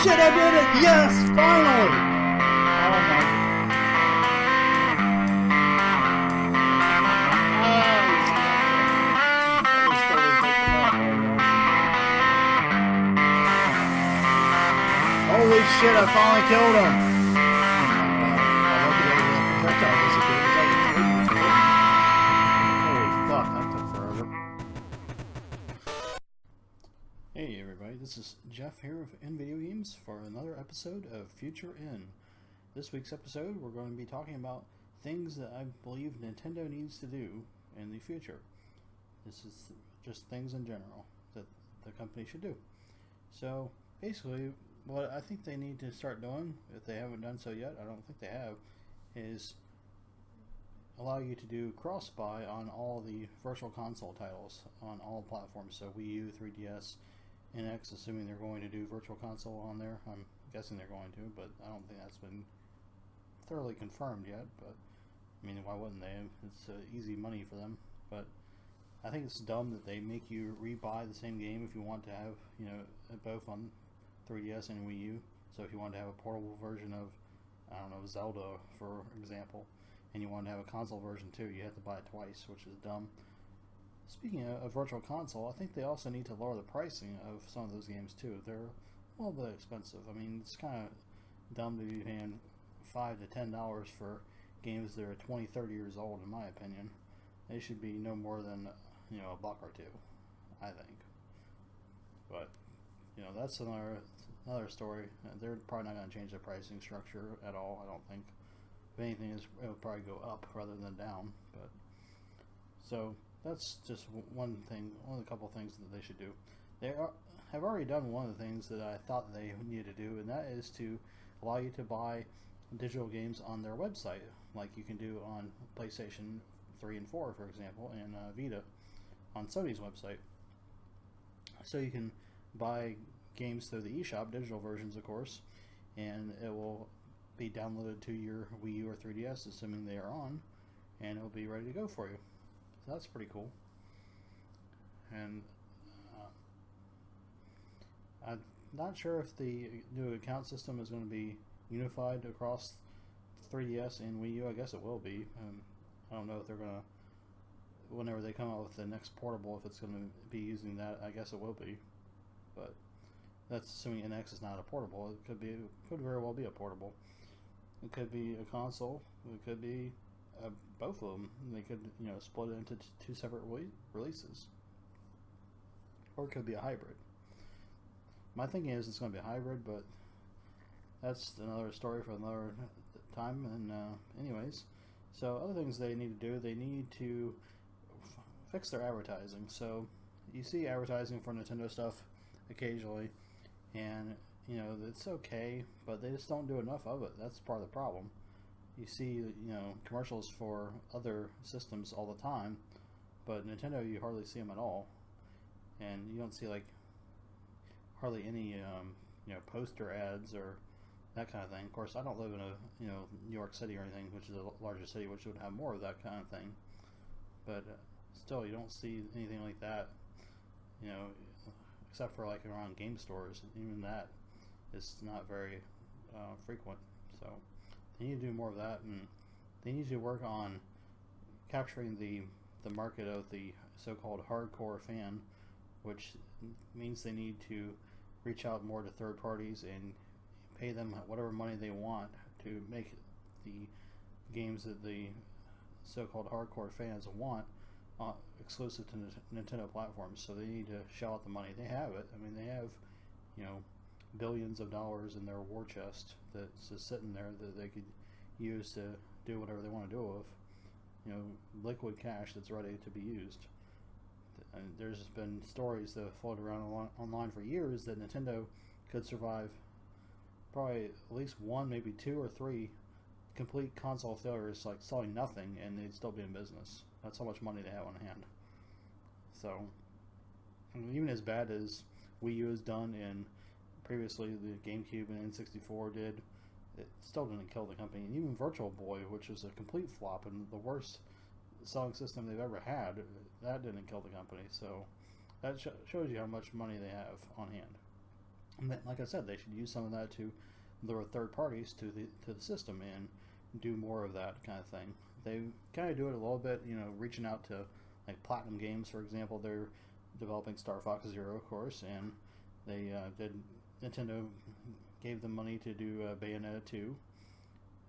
shit, I did it! Yes, finally! Oh my. Holy shit, I finally killed him! Holy fuck, that took forever. Hey everybody, this is Jeff here of NVG Games for another episode of Future In. This week's episode, we're going to be talking about things that I believe Nintendo needs to do in the future. This is just things in general that the company should do. So, basically, what I think they need to start doing, if they haven't done so yet, I don't think they have, is allow you to do cross-buy on all the virtual console titles on all platforms. So Wii U, 3DS, NX, assuming they're going to do virtual console on there. I'm guessing they're going to, but I don't think that's been thoroughly confirmed yet. But I mean, why wouldn't they? It's easy money for them. But I think it's dumb that they make you re-buy the same game if you want to have, you know, both on 3DS and Wii U. So if you want to have a portable version of, I don't know, Zelda, for example, and you want to have a console version too, you have to buy it twice, which is dumb. Speaking of virtual console, I think they also need to lower the pricing of some of those games too. They're a little bit expensive. I mean, it's kind of dumb to be paying $5 to $10 for games that are 20, 30 years old, in my opinion. They should be no more than, you know, $1 or $2, I think. But, you know, that's another story. They're probably not going to change their pricing structure at all, I don't think. If anything, it'll probably go up rather than down. But so that's just one thing, one of the couple things that they should do. They have already done one of the things that I thought they needed to do, and that is to allow you to buy digital games on their website, like you can do on PlayStation 3 and 4, for example, and Vita on Sony's website. So you can buy games through the eShop, digital versions, of course, and it will be downloaded to your Wii U or 3DS, assuming they are on, and it will be ready to go for you. So that's pretty cool. And I'm not sure if the new account system is going to be unified across 3DS and Wii U. I guess it will be. I don't know if they're going to, whenever they come out with the next portable, if it's going to be using that. I guess it will be, but that's assuming NX is not a portable. It could very well be a portable. It could be a console. It could be both of them. They could, you know, split it into two separate releases, or it could be a hybrid. My thinking is it's going to be a hybrid, but that's another story for another time. And anyways, so other things they need to do, they need to fix their advertising. So you see advertising for Nintendo stuff occasionally, and you know, it's okay, but they just don't do enough of it. That's part of the problem. You see, you know, commercials for other systems all the time, but Nintendo, you hardly see them at all. And you don't see, like, hardly any, you know, poster ads or that kind of thing. Of course, I don't live in a, you know, New York City or anything, which is a larger city, which would have more of that kind of thing. But still, you don't see anything like that, you know, except for, like, around game stores. Even that is not very frequent. So they need to do more of that, and they need to work on capturing the market of the so-called hardcore fan, which means they need to reach out more to third parties and pay them whatever money they want to make the games that the so-called hardcore fans want exclusive to Nintendo platforms. So they need to shell out the money. They have it. I mean, they have, you know, billions of dollars in their war chest that's just sitting there that they could use to do whatever they want to do with. You know, liquid cash that's ready to be used. And there's been stories that have floated around online for years that Nintendo could survive probably at least one, maybe two or three complete console failures, like selling nothing, and they'd still be in business. That's how much money they have on hand. So, I mean, even as bad as Wii U has done, and previously the GameCube and N64 did, it still didn't kill the company. And even Virtual Boy, which was a complete flop and the worst selling system they've ever had, that didn't kill the company. So that shows you how much money they have on hand. And like I said, they should use some of that to lure third parties to the system and do more of that kind of thing. They kind of do it a little bit, reaching out to like Platinum Games, for example. They're developing Star Fox Zero, of course, and they did Nintendo gave them money to do Bayonetta 2,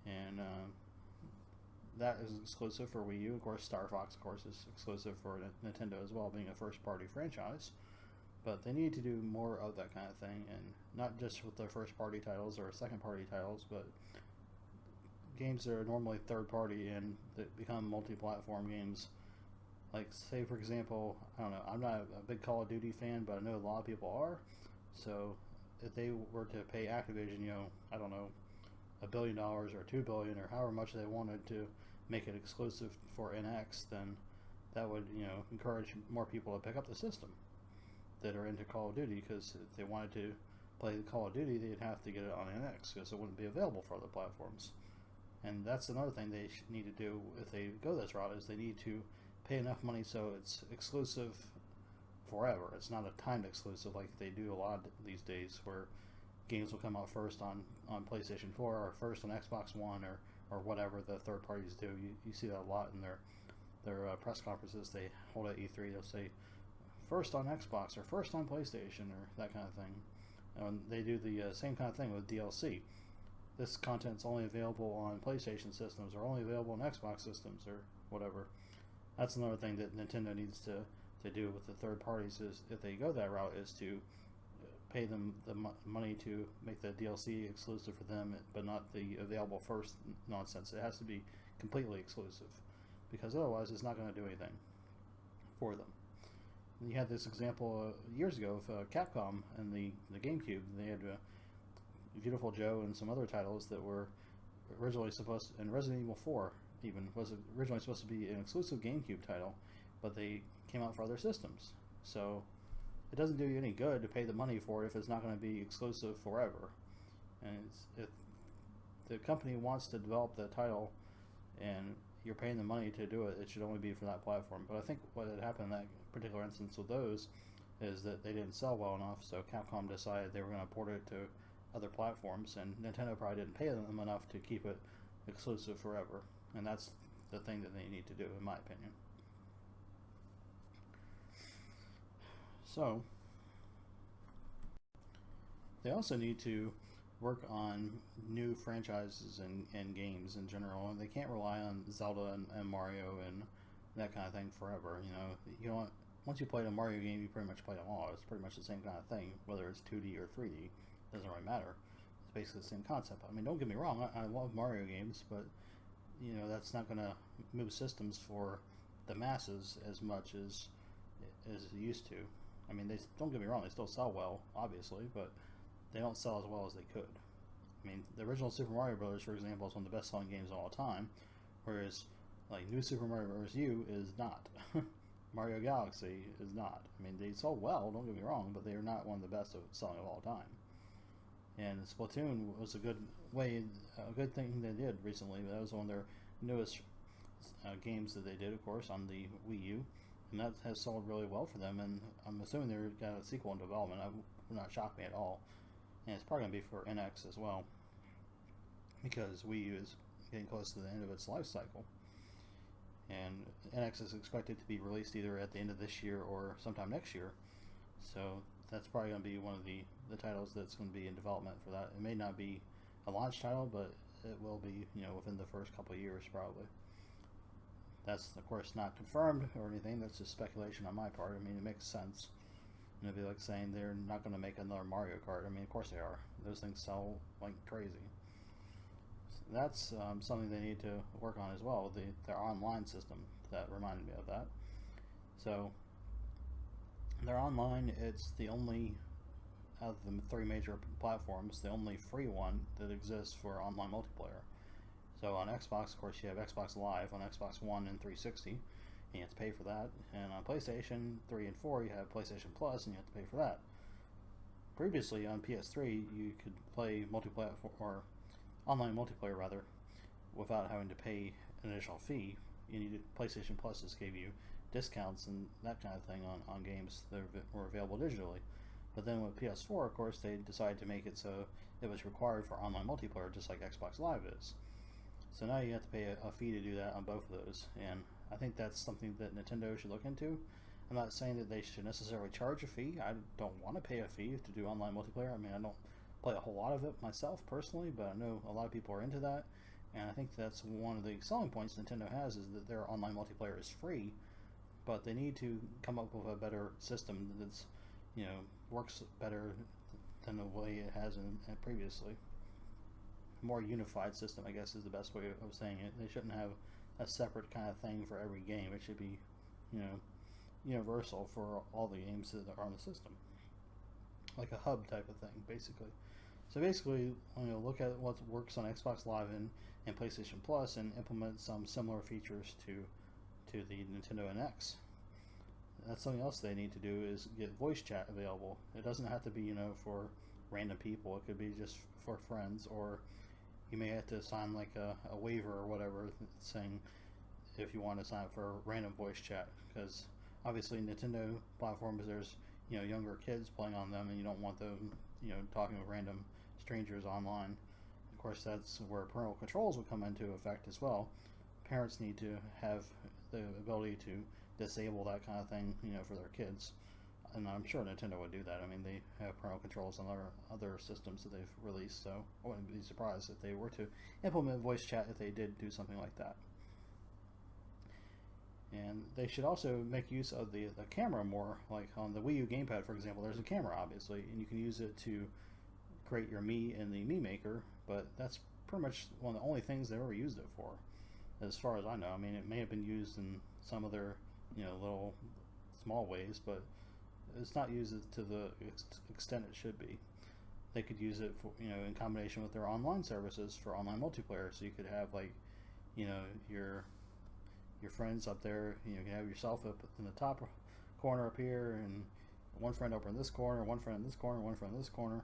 and that is exclusive for Wii U. Of course, Star Fox, of course, is exclusive for Nintendo as well, being a first-party franchise. But they need to do more of that kind of thing, and not just with their first-party titles or second-party titles, but games that are normally third-party and that become multi-platform games. Like, say, for example, I don't know, I'm not a big Call of Duty fan, but I know a lot of people are. So if they were to pay Activision, I don't know, $1 billion or $2 billion or however much they wanted to make it exclusive for NX, then that would, encourage more people to pick up the system that are into Call of Duty, because if they wanted to play the Call of Duty, they'd have to get it on NX because it wouldn't be available for other platforms. And that's another thing they need to do if they go this route, is they need to pay enough money so it's exclusive forever. It's not a timed exclusive like they do a lot these days, where games will come out first on PlayStation 4 or first on Xbox One or whatever the third parties do. You see that a lot in their press conferences they hold at E3. They'll say first on Xbox or first on PlayStation or that kind of thing. And they do the same kind of thing with DLC. This content's only available on PlayStation systems or only available on Xbox systems or whatever. That's another thing that Nintendo needs to do with the third parties, is if they go that route, is to pay them the money to make the DLC exclusive for them, but not the available first nonsense. It has to be completely exclusive, because otherwise it's not going to do anything for them. And you had this example years ago of Capcom and the GameCube. They had Beautiful Joe and some other titles that were originally supposed to, and Resident Evil 4 even was originally supposed to be an exclusive GameCube title, but they came out for other systems. So it doesn't do you any good to pay the money for it if it's not going to be exclusive forever. And if the company wants to develop the title and you're paying the money to do it, it should only be for that platform. But I think what had happened in that particular instance with those is that they didn't sell well enough, so Capcom decided they were going to port it to other platforms, and Nintendo probably didn't pay them enough to keep it exclusive forever. And that's the thing that they need to do, in my opinion. So they also need to work on new franchises and games in general. And they can't rely on Zelda and Mario and that kind of thing forever. Once you play a Mario game, you pretty much play them all. It's pretty much the same kind of thing, whether it's 2D or 3D. It doesn't really matter. It's basically the same concept. I mean, don't get me wrong, I love Mario games, but that's not going to move systems for the masses as much as it used to. I mean, don't get me wrong, they still sell well, obviously, but they don't sell as well as they could. I mean, the original Super Mario Bros., for example, is one of the best-selling games of all time, whereas, like, New Super Mario Bros. U is not. Mario Galaxy is not. I mean, they sell well, don't get me wrong, but they are not one of the best of selling of all time. And Splatoon was a good thing they did recently. That was one of their newest games that they did, of course, on the Wii U, and that has sold really well for them. And I'm assuming they've got a sequel in development. It would not shock me at all. And it's probably going to be for NX as well, because Wii U is getting close to the end of its life cycle. And NX is expected to be released either at the end of this year or sometime next year. So that's probably going to be one of the titles that's going to be in development for that. It may not be a launch title, but it will be, within the first couple of years probably. That's, of course, not confirmed or anything. That's just speculation on my part. I mean, it makes sense. And it'd be like saying they're not going to make another Mario Kart. I mean, of course they are. Those things sell like crazy. So that's something they need to work on as well. Their online system, that reminded me of that. So their online, it's the only, out of the 3 major platforms, the only free one that exists for online multiplayer. So on Xbox, of course, you have Xbox Live on Xbox One and 360, and you have to pay for that. And on PlayStation 3 and 4, you have PlayStation Plus, and you have to pay for that. Previously, on PS3, you could play multiplayer, or online multiplayer rather, without having to pay an additional fee. PlayStation Plus just gave you discounts and that kind of thing on games that were available digitally. But then with PS4, of course, they decided to make it so it was required for online multiplayer, just like Xbox Live is. So now you have to pay a fee to do that on both of those, and I think that's something that Nintendo should look into. I'm not saying that they should necessarily charge a fee. I don't want to pay a fee to do online multiplayer. I mean, I don't play a whole lot of it myself personally, but I know a lot of people are into that, and I think that's one of the selling points Nintendo has, is that their online multiplayer is free, but they need to come up with a better system that's, works better than the way it has previously. More unified system, I guess, is the best way of saying it. They shouldn't have a separate kind of thing for every game. It should be, universal for all the games that are on the system, like a hub type of thing, basically. So basically, look at what works on Xbox Live and PlayStation Plus, and implement some similar features to the Nintendo NX. That's something else they need to do, is get voice chat available. It doesn't have to be, for random people. It could be just for friends, or you may have to sign like a waiver or whatever saying if you want to sign up for a random voice chat, because obviously Nintendo platforms, there's younger kids playing on them, and you don't want them talking with random strangers online. Of course, that's where parental controls will come into effect as well. Parents need to have the ability to disable that kind of thing for their kids, and I'm sure Nintendo would do that. I mean, they have parental controls on other systems that they've released, so I wouldn't be surprised if they were to implement voice chat, if they did do something like that. And they should also make use of the camera more. Like on the Wii U gamepad, for example, there's a camera, obviously, and you can use it to create your Mii in the Mii Maker, but that's pretty much one of the only things they ever used it for, as far as I know. I mean, it may have been used in some other, little small ways, but it's not used to the extent it should be. They could use it for, in combination with their online services for online multiplayer, so you could have like, your friends up there. You can have yourself up in the top corner up here, and one friend over in this corner, one friend in this corner, one friend in this corner,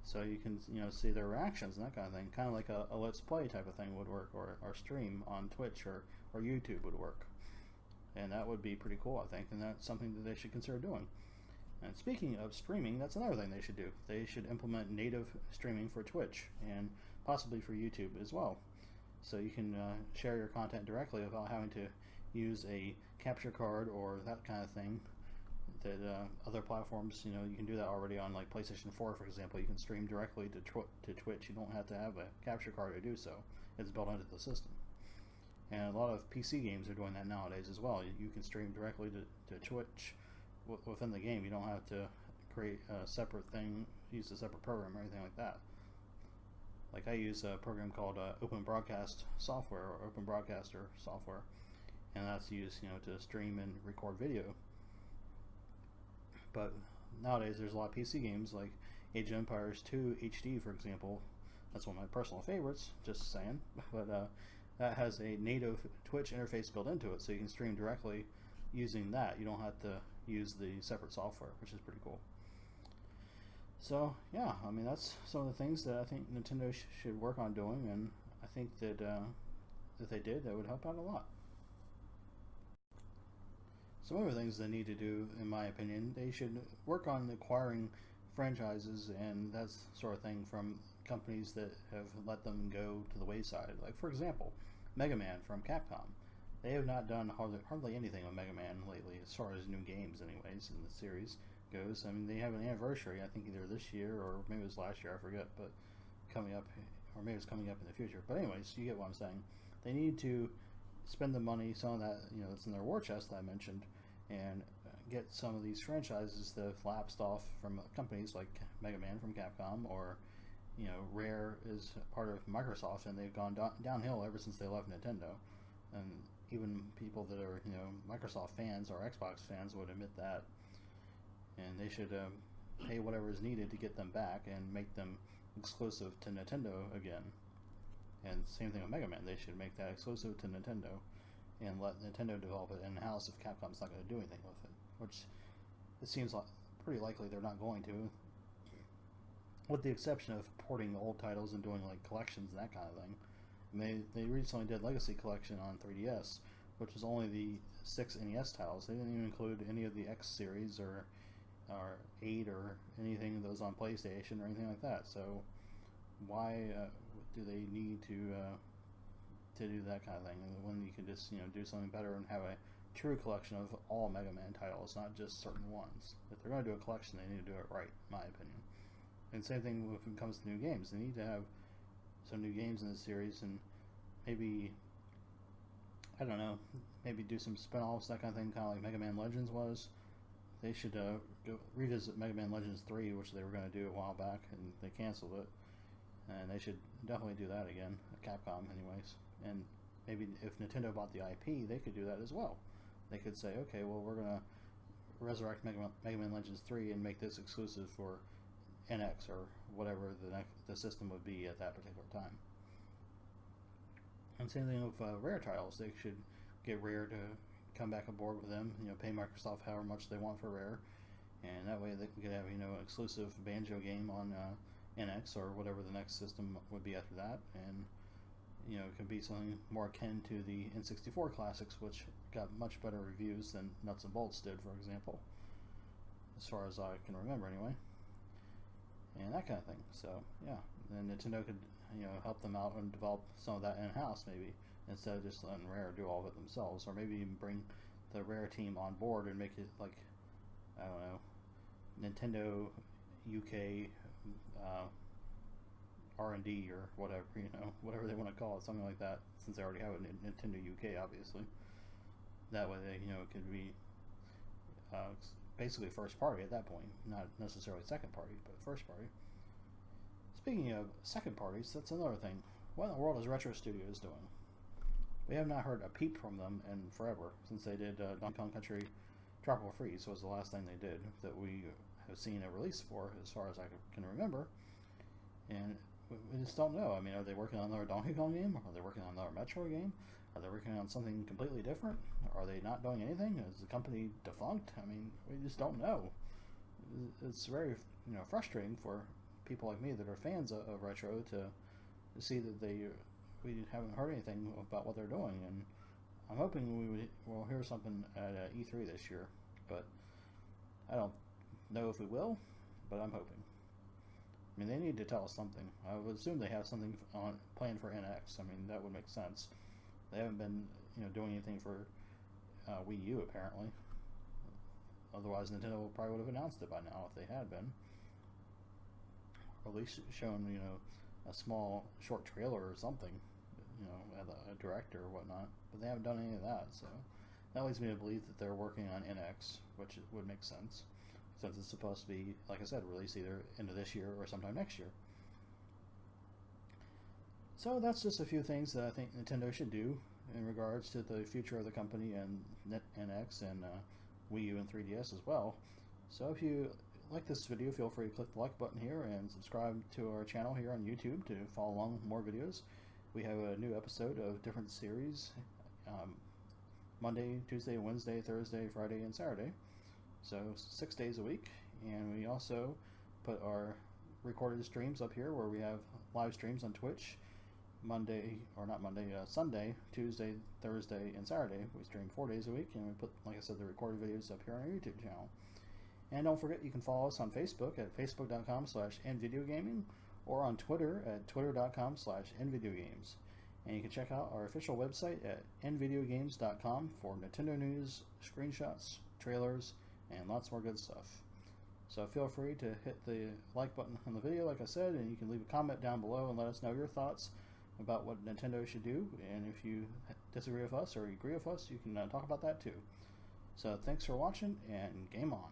so you can see their reactions and that kind of thing. Kind of like a let's play type of thing would work, or stream on Twitch or YouTube would work, and that would be pretty cool, I think, and that's something that they should consider doing. And speaking of streaming, that's another thing they should do. They should implement native streaming for Twitch, and possibly for YouTube as well. So you can share your content directly without having to use a capture card or that kind of thing that other platforms, you can do that already on like PlayStation 4, for example. You can stream directly to Twitch. You don't have to have a capture card to do so. It's built into the system. And a lot of PC games are doing that nowadays as well. You can stream directly to Twitch within the game. You don't have to create a separate thing, use a separate program or anything like that. Like I use a program called Open Broadcast Software, or Open Broadcaster Software, and that's used to stream and record video. But nowadays there's a lot of PC games like Age of Empires 2 HD, for example. That's one of my personal favorites, just saying. But that has a native Twitch interface built into it, so you can stream directly using that. You don't have to use the separate software, which is pretty cool. So yeah, I mean, that's some of the things that I think Nintendo should work on doing, and I think that if they did, that would help out a lot. Some other things they need to do, in my opinion, they should work on acquiring franchises and that sort of thing from companies that have let them go to the wayside. Like, for example, Mega Man from Capcom. They have not done hardly anything with Mega Man lately, as far as new games anyways, in the series goes. I mean, they have an anniversary, I think either this year or maybe it was last year, I forget, but coming up, or maybe it's coming up in the future. But anyways, you get what I'm saying. They need to spend the money, some of that, that's in their war chest that I mentioned, and get some of these franchises that have lapsed off from companies like Mega Man from Capcom, or Rare is part of Microsoft, and they've gone downhill ever since they left Nintendo. And even people that are Microsoft fans or Xbox fans would admit that. And they should pay whatever is needed to get them back and make them exclusive to Nintendo again. And same thing with Mega Man. They should make that exclusive to Nintendo and let Nintendo develop it in-house if Capcom's not going to do anything with it, which it seems like pretty likely they're not going to, with the exception of porting old titles and doing like collections and that kind of thing. And they recently did Legacy Collection on 3DS, which was only the 6 NES titles. They didn't even include any of the X series or or 8 or anything that was on PlayStation or anything like that. So why do they need to do that kind of thing when you can just do something better and have a true collection of all Mega Man titles, not just certain ones? If they're going to do a collection, they need to do it right, in my opinion. And same thing when it comes to new games. They need to have some new games in the series, and maybe, I don't know, maybe do some spin-offs, that kind of thing, kind of like Mega Man Legends was. They should go revisit Mega Man Legends 3, which they were going to do a while back, and they canceled it. And they should definitely do that again, Capcom anyways. And maybe if Nintendo bought the IP, they could do that as well. They could say, okay, well, we're going to resurrect Mega Man Legends 3 and make this exclusive for NX or whatever the system would be at that particular time. And same thing with Rare titles. They should get Rare to come back aboard with them, pay Microsoft however much they want for Rare, and that way they can have an exclusive Banjo game on NX or whatever the next system would be after that, and it could be something more akin to the N64 classics, which got much better reviews than Nuts and Bolts did, for example, as far as I can remember anyway, and that kind of thing. So yeah, then Nintendo could help them out and develop some of that in-house, maybe, instead of just letting Rare do all of it themselves, or maybe even bring the Rare team on board and make it like, I don't know, Nintendo UK R&D or whatever, whatever they want to call it, something like that, since they already have a Nintendo UK, obviously. That way they, it could be basically first party at that point, not necessarily second party, but first party. Speaking of second parties, that's another thing. What in the world is Retro Studios doing? We have not heard a peep from them in forever, since they did Donkey Kong Country Tropical Freeze was the last thing they did that we have seen a release for, as far as I can remember. And we just don't know. I mean, are they working on another Donkey Kong game? Are they working on another Metro game? Are they working on something completely different? Are they not doing anything? Is the company defunct? I mean, we just don't know. It's very frustrating for people like me that are fans of Retro to see that we haven't heard anything about what they're doing, and I'm hoping we'll hear something at E3 this year, but I don't know if we will, but I'm hoping. I mean, they need to tell us something. I would assume they have something planned for NX. I mean, that would make sense. They haven't been doing anything for Wii U, apparently. Otherwise, Nintendo probably would have announced it by now if they had been, or at least shown a small short trailer or something, as a director or whatnot. But they haven't done any of that, so that leads me to believe that they're working on NX, which would make sense, since it's supposed to be, like I said, released either into this year or sometime next year. So that's just a few things that I think Nintendo should do in regards to the future of the company and NX and Wii U and 3DS as well. So if you like this video, feel free to click the like button here and subscribe to our channel here on YouTube to follow along with more videos. We have a new episode of different series Monday, Tuesday, Wednesday, Thursday, Friday, and Saturday. So 6 days a week. And we also put our recorded streams up here where we have live streams on Twitch Sunday, Tuesday, Thursday, and Saturday. We stream 4 days a week, and we put, like I said, the recorded videos up here on our YouTube channel. And don't forget, you can follow us on Facebook at facebook.com/nvideogaming or on Twitter at twitter.com/nvideogames. And you can check out our official website at nvideogames.com for Nintendo news, screenshots, trailers, and lots more good stuff. So feel free to hit the like button on the video, like I said, and you can leave a comment down below and let us know your thoughts about what Nintendo should do. And if you disagree with us or agree with us, you can talk about that too. So thanks for watching, and game on.